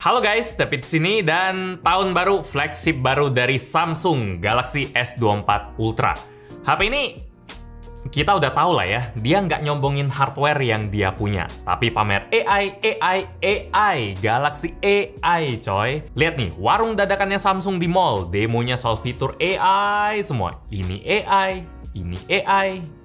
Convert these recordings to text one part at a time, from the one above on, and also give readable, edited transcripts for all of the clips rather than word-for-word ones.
Halo guys, David di sini dan tahun baru flagship baru dari Samsung Galaxy S24 Ultra. HP ini kita udah tahu lah ya, dia nggak nyombongin hardware yang dia punya, tapi pamer AI, Galaxy AI coy. Lihat nih, warung dadakannya Samsung di mall, demonya soal fitur AI semua. Ini AI,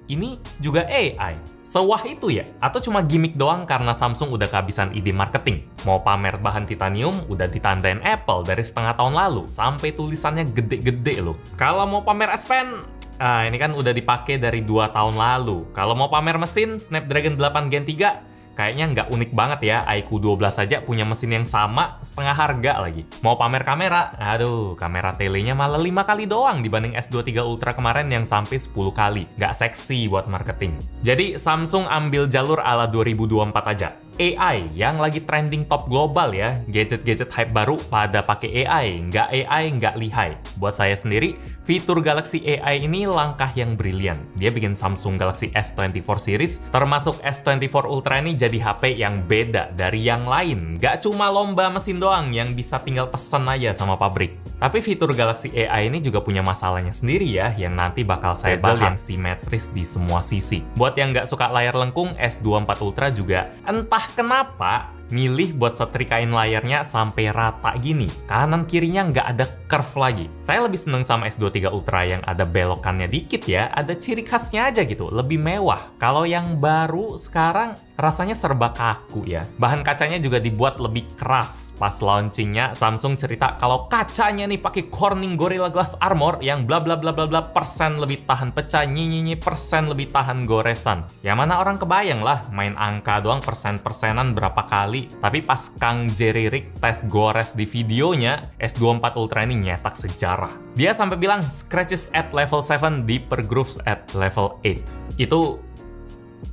ini juga AI. Sewah itu ya? Atau cuma gimmick doang karena Samsung udah kehabisan ide marketing? Mau pamer bahan titanium, udah ditandain Apple dari setengah tahun lalu, sampai tulisannya gede-gede loh. Kalau mau pamer S Pen, ini kan udah dipakai dari 2 tahun lalu. Kalau mau pamer mesin, Snapdragon 8 Gen 3, kayaknya nggak unik banget ya, iQOO 12 saja punya mesin yang sama, setengah harga lagi. Mau pamer kamera, aduh, kamera telenya malah 5 kali doang dibanding S23 Ultra kemarin yang sampai 10 kali. Nggak seksi buat marketing. Jadi Samsung ambil jalur ala 2024 aja. AI yang lagi trending top global ya, gadget-gadget hype baru pada pakai AI, nggak lihai. Buat saya sendiri, fitur Galaxy AI ini langkah yang brilian. Dia bikin Samsung Galaxy S24 series, termasuk S24 Ultra ini jadi HP yang beda dari yang lain. Nggak cuma lomba mesin doang yang bisa tinggal pesen aja sama pabrik. Tapi fitur Galaxy AI ini juga punya masalahnya sendiri ya, yang nanti bakal saya bahas, yang simetris di semua sisi. Buat yang nggak suka layar lengkung, S24 Ultra juga entah kenapa milih buat setrikain layarnya sampai rata gini. Kanan kirinya nggak ada curve lagi. Saya lebih seneng sama S23 Ultra yang ada belokannya dikit ya, ada ciri khasnya aja gitu, lebih mewah. Kalau yang baru sekarang rasanya serba kaku ya. Bahan kacanya juga dibuat lebih keras. Pas launchingnya, Samsung cerita kalau kacanya nih pakai Corning Gorilla Glass Armor yang bla bla bla bla bla persen lebih tahan pecah, nyinyi persen lebih tahan goresan. Ya mana orang kebayang lah, main angka doang persen-persenan berapa kali. Tapi pas Kang Jerry Rick tes gores di videonya, S24 Ultra ini nyetak sejarah. Dia sampai bilang scratches at level 7, deeper grooves at level 8. Itu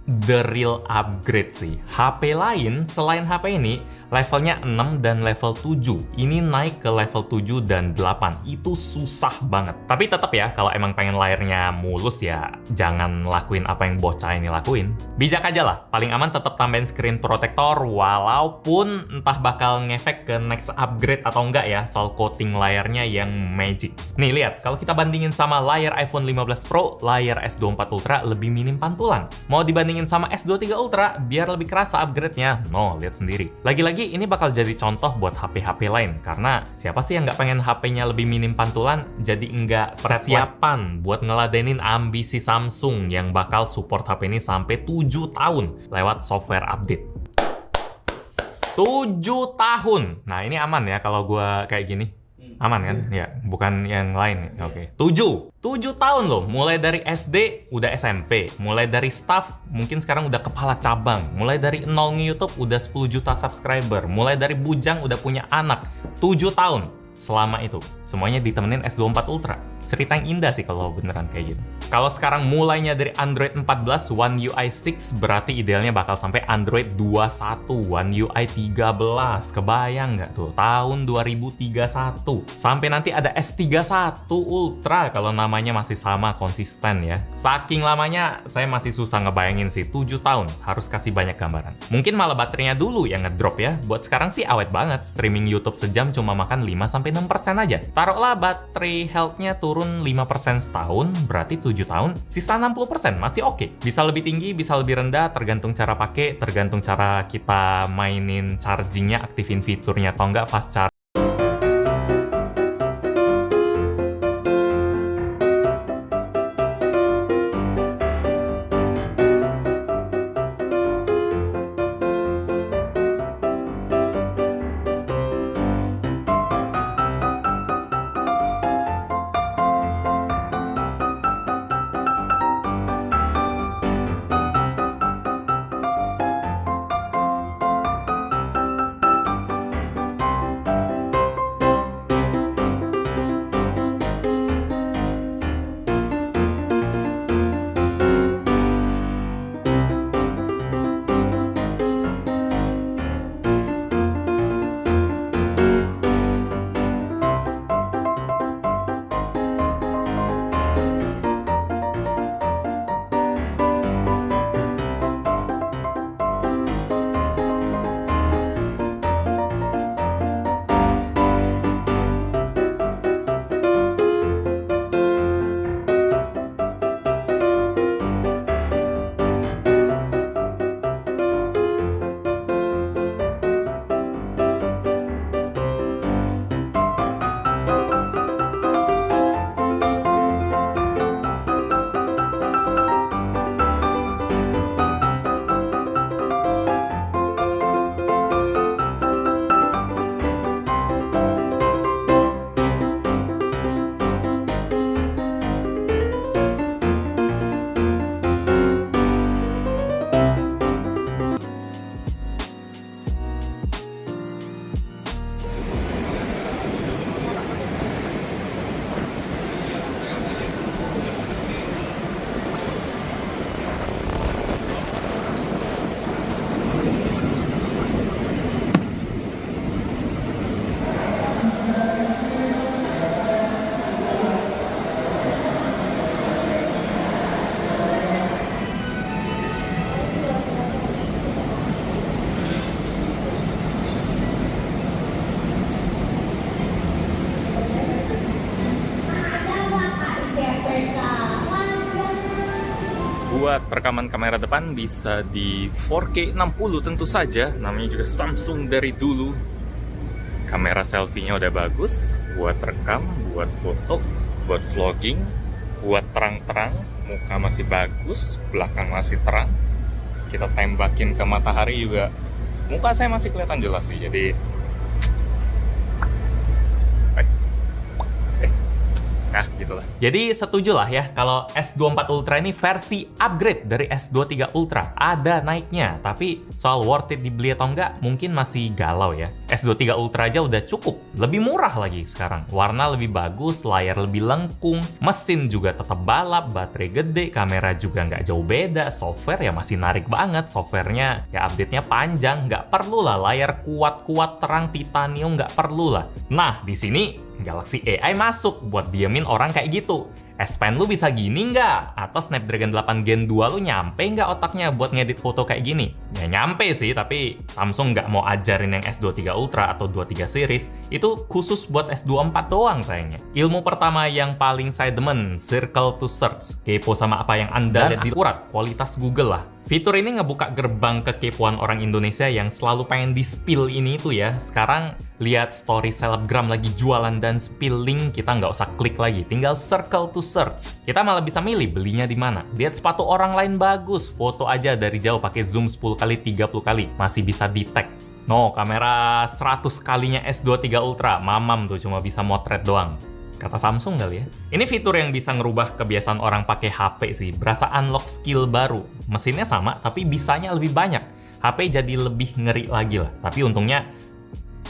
the real upgrade sih. HP lain selain HP ini levelnya 6 dan level 7. Ini naik ke level 7 dan 8. Itu susah banget. Tapi tetap ya, kalau emang pengen layarnya mulus ya jangan lakuin apa yang bocah ini lakuin. Bijak aja lah. Paling aman tetap tambahin screen protector walaupun entah bakal ngefek ke next upgrade atau enggak ya soal coating layarnya yang magic. Nih lihat, kalau kita bandingin sama layar iPhone 15 Pro, layar S24 Ultra lebih minim pantulan. Mau dibandingin sama S23 Ultra biar lebih kerasa upgrade-nya. No, lihat sendiri. Lagi-lagi ini bakal jadi contoh buat HP-HP lain karena siapa sih yang nggak pengen HP-nya lebih minim pantulan, jadi nggak persiapan buat ngeladenin ambisi Samsung yang bakal support HP ini sampai 7 tahun lewat software update. 7 tahun. Nah, ini aman ya kalau gua kayak gini. Aman kan? Ya, bukan yang lain. Oke. 7 tahun loh. Mulai dari SD udah SMP. Mulai dari staff mungkin sekarang udah kepala cabang. Mulai dari nol nge-YouTube udah 10 juta subscriber. Mulai dari bujang udah punya anak. 7 tahun. Selama itu semuanya ditemenin S24 Ultra. Cerita yang indah sih kalau beneran kayak gitu. Kalau sekarang mulainya dari Android 14 One UI 6, berarti idealnya bakal sampai Android 21 One UI 13. Kebayang nggak tuh? Tahun 2031. Sampai nanti ada S31 Ultra kalau namanya masih sama konsisten ya. Saking lamanya saya masih susah ngebayangin sih 7 tahun. Harus kasih banyak gambaran. Mungkin malah baterainya dulu yang ngedrop ya. Buat sekarang sih awet banget. Streaming YouTube sejam cuma makan 5-6% aja. Taruhlah baterai health-nya turun 5% setahun, berarti 7 tahun, sisa 60% masih oke. Bisa lebih tinggi, bisa lebih rendah, tergantung cara pakai, tergantung cara kita mainin chargingnya, aktifin fiturnya atau enggak, fast charge. buat rekaman kamera depan bisa di 4K 60 tentu saja. Namanya juga Samsung dari dulu. Kamera selfie-nya udah bagus buat rekam, buat foto, buat vlogging, buat terang-terang. Muka masih bagus, belakang masih terang. Kita tembakin ke matahari juga. Muka saya masih kelihatan jelas sih. Jadi nah, gitulah. Jadi setujulah ya kalau S24 Ultra ini versi upgrade dari S23 Ultra. Ada naiknya, tapi soal worth it dibeli atau enggak mungkin masih galau ya. S23 Ultra aja udah cukup, lebih murah lagi sekarang. Warna lebih bagus, layar lebih lengkung, mesin juga tetap balap, baterai gede, kamera juga nggak jauh beda, software ya masih narik banget, softwarenya ya update-nya panjang, nggak perlu lah layar kuat-kuat terang titanium, nggak perlu lah. Nah, di sini Galaxy AI masuk buat diemin orang kayak gitu. S Pen lu bisa gini nggak? Atau Snapdragon 8 Gen 2 lu nyampe nggak otaknya buat ngedit foto kayak gini? Ya nyampe sih, tapi Samsung nggak mau ajarin yang S23 Ultra atau 23 series. Itu khusus buat S24 doang sayangnya. Ilmu pertama yang paling saya demen, circle to search. Kepo sama apa yang Anda lihat di akurat, kualitas Google lah. Fitur ini ngebuka gerbang kekepoan orang Indonesia yang selalu pengen di-spill ini tuh ya. Sekarang lihat story selebgram lagi jualan dan spill link, kita nggak usah klik lagi, tinggal circle to search. Kita malah bisa milih belinya di mana. Lihat sepatu orang lain bagus, foto aja dari jauh pakai zoom 10 kali 30 kali, masih bisa detect. No, kamera 100 kalinya S23 Ultra, mamam tuh cuma bisa motret doang. Kata Samsung kali ya. Ini fitur yang bisa ngerubah kebiasaan orang pakai HP sih. Berasa unlock skill baru. Mesinnya sama, tapi bisanya lebih banyak. HP jadi lebih ngeri lagi lah. Tapi untungnya,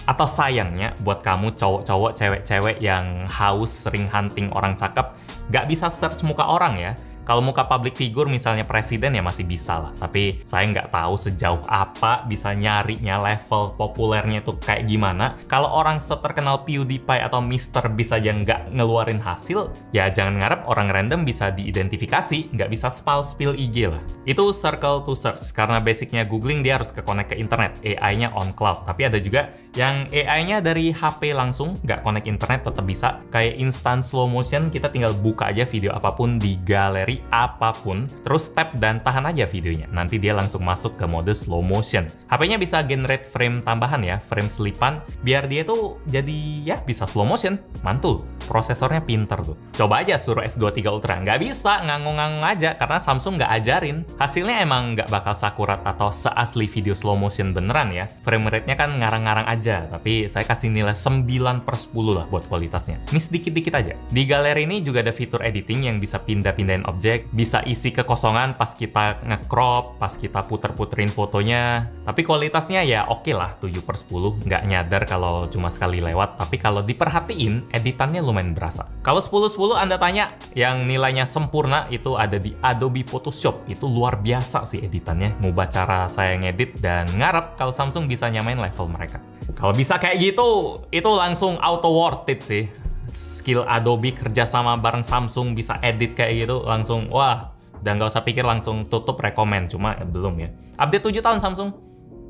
atau sayangnya, buat kamu cowok-cowok, cewek-cewek yang haus sering hunting orang cakep, nggak bisa search muka orang ya. Kalau muka public figure misalnya presiden ya masih bisa lah. Tapi saya nggak tahu sejauh apa bisa nyarinya level populernya itu kayak gimana. Kalau orang seterkenal PewDiePie atau Mister bisa aja nggak ngeluarin hasil, ya jangan ngarep orang random bisa diidentifikasi, nggak bisa spill IG lah. Itu circle to search. Karena basicnya googling dia harus ke-connect ke internet. AI-nya on cloud. Tapi ada juga yang AI-nya dari HP langsung, nggak connect internet tetap bisa. Kayak instant slow motion, kita tinggal buka aja video apapun di galeri apapun, terus tap dan tahan aja videonya. Nanti dia langsung masuk ke mode slow motion. HP-nya bisa generate frame tambahan ya, frame selipan, biar dia tuh jadi ya bisa slow motion. Mantul, prosesornya pinter tuh. Coba aja suruh S23 Ultra, nggak bisa, ngangung-ngangung aja, karena Samsung nggak ajarin. Hasilnya emang nggak bakal sakurat atau seasli video slow motion beneran ya. Frame rate-nya kan ngarang-ngarang aja, tapi saya kasih nilai 9/10 lah buat kualitasnya. Miss dikit-dikit aja. Di galeri ini juga ada fitur editing yang bisa pindah-pindahin objek, bisa isi kekosongan pas kita nge-crop, pas kita puter-puterin fotonya. Tapi kualitasnya ya oke lah, 7/10. Nggak nyadar kalau cuma sekali lewat, tapi kalau diperhatiin, editannya lumayan berasa. Kalau 10/10 Anda tanya, yang nilainya sempurna itu ada di Adobe Photoshop. Itu luar biasa sih editannya, ngubah cara saya ngedit dan ngarep kalau Samsung bisa nyamain level mereka. Kalau bisa kayak gitu, itu langsung auto worth it sih. Skill Adobe kerja sama bareng Samsung bisa edit kayak gitu langsung wah, dan nggak usah pikir langsung tutup rekomend, cuma ya belum ya. Update 7 tahun Samsung,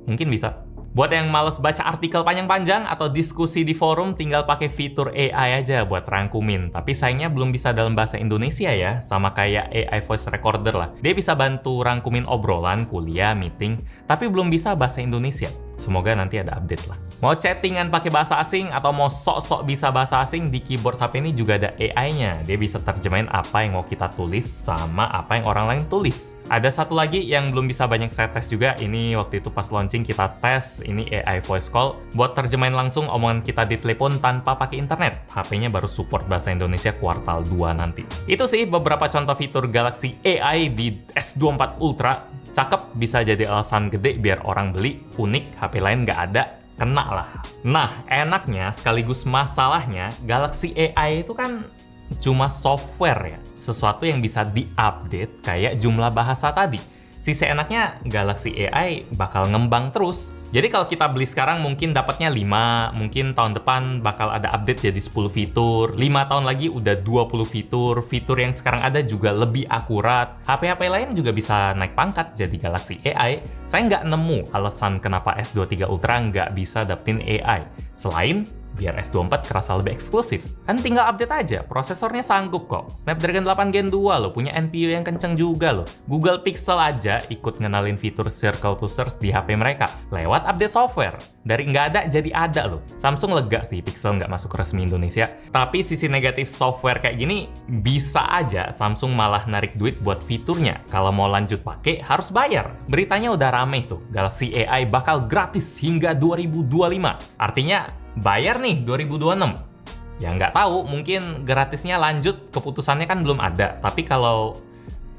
mungkin bisa. Buat yang males baca artikel panjang-panjang atau diskusi di forum, tinggal pakai fitur AI aja buat rangkumin. Tapi sayangnya belum bisa dalam bahasa Indonesia ya, sama kayak AI voice recorder lah. Dia bisa bantu rangkumin obrolan, kuliah, meeting, tapi belum bisa bahasa Indonesia. Semoga nanti ada update lah. Mau chattingan pakai bahasa asing atau mau sok-sok bisa bahasa asing, di keyboard HP ini juga ada AI-nya. Dia bisa terjemahin apa yang mau kita tulis sama apa yang orang lain tulis. Ada satu lagi yang belum bisa banyak saya tes juga. Ini waktu itu pas launching kita tes, ini AI voice call buat terjemahin langsung omongan kita di telepon tanpa pakai internet. HP-nya baru support bahasa Indonesia kuartal 2 nanti. Itu sih beberapa contoh fitur Galaxy AI di S24 Ultra. Cakep, bisa jadi alasan gede biar orang beli. Unik, HP lain nggak ada, kena lah. Nah, enaknya sekaligus masalahnya, Galaxy AI itu kan cuma software ya. Sesuatu yang bisa diupdate kayak jumlah bahasa tadi. Sisi enaknya, Galaxy AI bakal ngembang terus. Jadi kalau kita beli sekarang mungkin dapatnya 5, mungkin tahun depan bakal ada update jadi 10 fitur, 5 tahun lagi udah 20 fitur, fitur yang sekarang ada juga lebih akurat. HP-HP lain juga bisa naik pangkat jadi Galaxy AI. Saya nggak nemu alasan kenapa S23 Ultra nggak bisa dapetin AI, selain biar S24 kerasa lebih eksklusif. Kan tinggal update aja, prosesornya sanggup kok. Snapdragon 8 Gen 2 loh, punya NPU yang kenceng juga loh. Google Pixel aja ikut ngenalin fitur Circle to Search di HP mereka lewat update software. Dari nggak ada jadi ada loh. Samsung lega sih Pixel nggak masuk resmi Indonesia. Tapi sisi negatif software kayak gini, bisa aja Samsung malah narik duit buat fiturnya. Kalau mau lanjut pakai harus bayar. Beritanya udah rame tuh, Galaxy AI bakal gratis hingga 2025. Artinya bayar nih 2026. Ya nggak tahu, mungkin gratisnya lanjut, keputusannya kan belum ada. Tapi kalau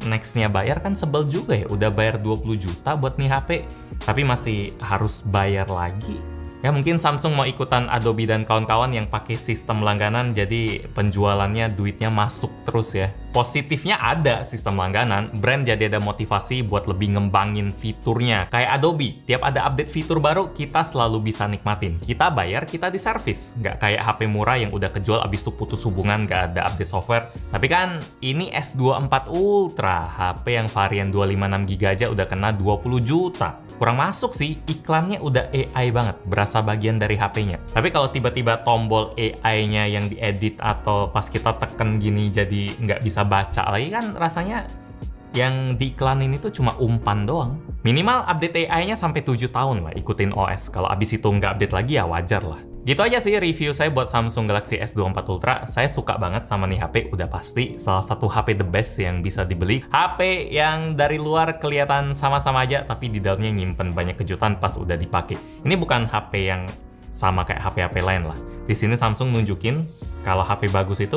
next-nya bayar kan sebel juga ya. Udah bayar 20 juta buat nih HP, tapi masih harus bayar lagi. Ya mungkin Samsung mau ikutan Adobe dan kawan-kawan yang pakai sistem langganan, jadi penjualannya duitnya masuk terus ya. Positifnya ada sistem langganan, brand jadi ada motivasi buat lebih ngembangin fiturnya. Kayak Adobe, tiap ada update fitur baru, kita selalu bisa nikmatin. Kita bayar, kita diservis. Nggak kayak HP murah yang udah kejual abis itu putus hubungan, nggak ada update software. Tapi kan ini S24 Ultra, HP yang varian 256GB aja udah kena 20 juta. Kurang masuk sih, iklannya udah AI banget, berasa bagian dari HP-nya. Tapi kalau tiba-tiba tombol AI-nya yang diedit atau pas kita tekan gini jadi nggak bisa baca lagi, kan rasanya yang diiklanin itu cuma umpan doang. Minimal update AI-nya sampai 7 tahun lah ikutin OS. Kalau abis itu nggak update lagi ya wajar lah. Gitu aja sih review saya buat Samsung Galaxy S24 Ultra. Saya suka banget sama nih HP, udah pasti salah satu HP the best yang bisa dibeli. HP yang dari luar kelihatan sama-sama aja, tapi di dalamnya nyimpen banyak kejutan pas udah dipakai. Ini bukan HP yang sama kayak HP-HP lain lah. Di sini Samsung nunjukin kalau HP bagus itu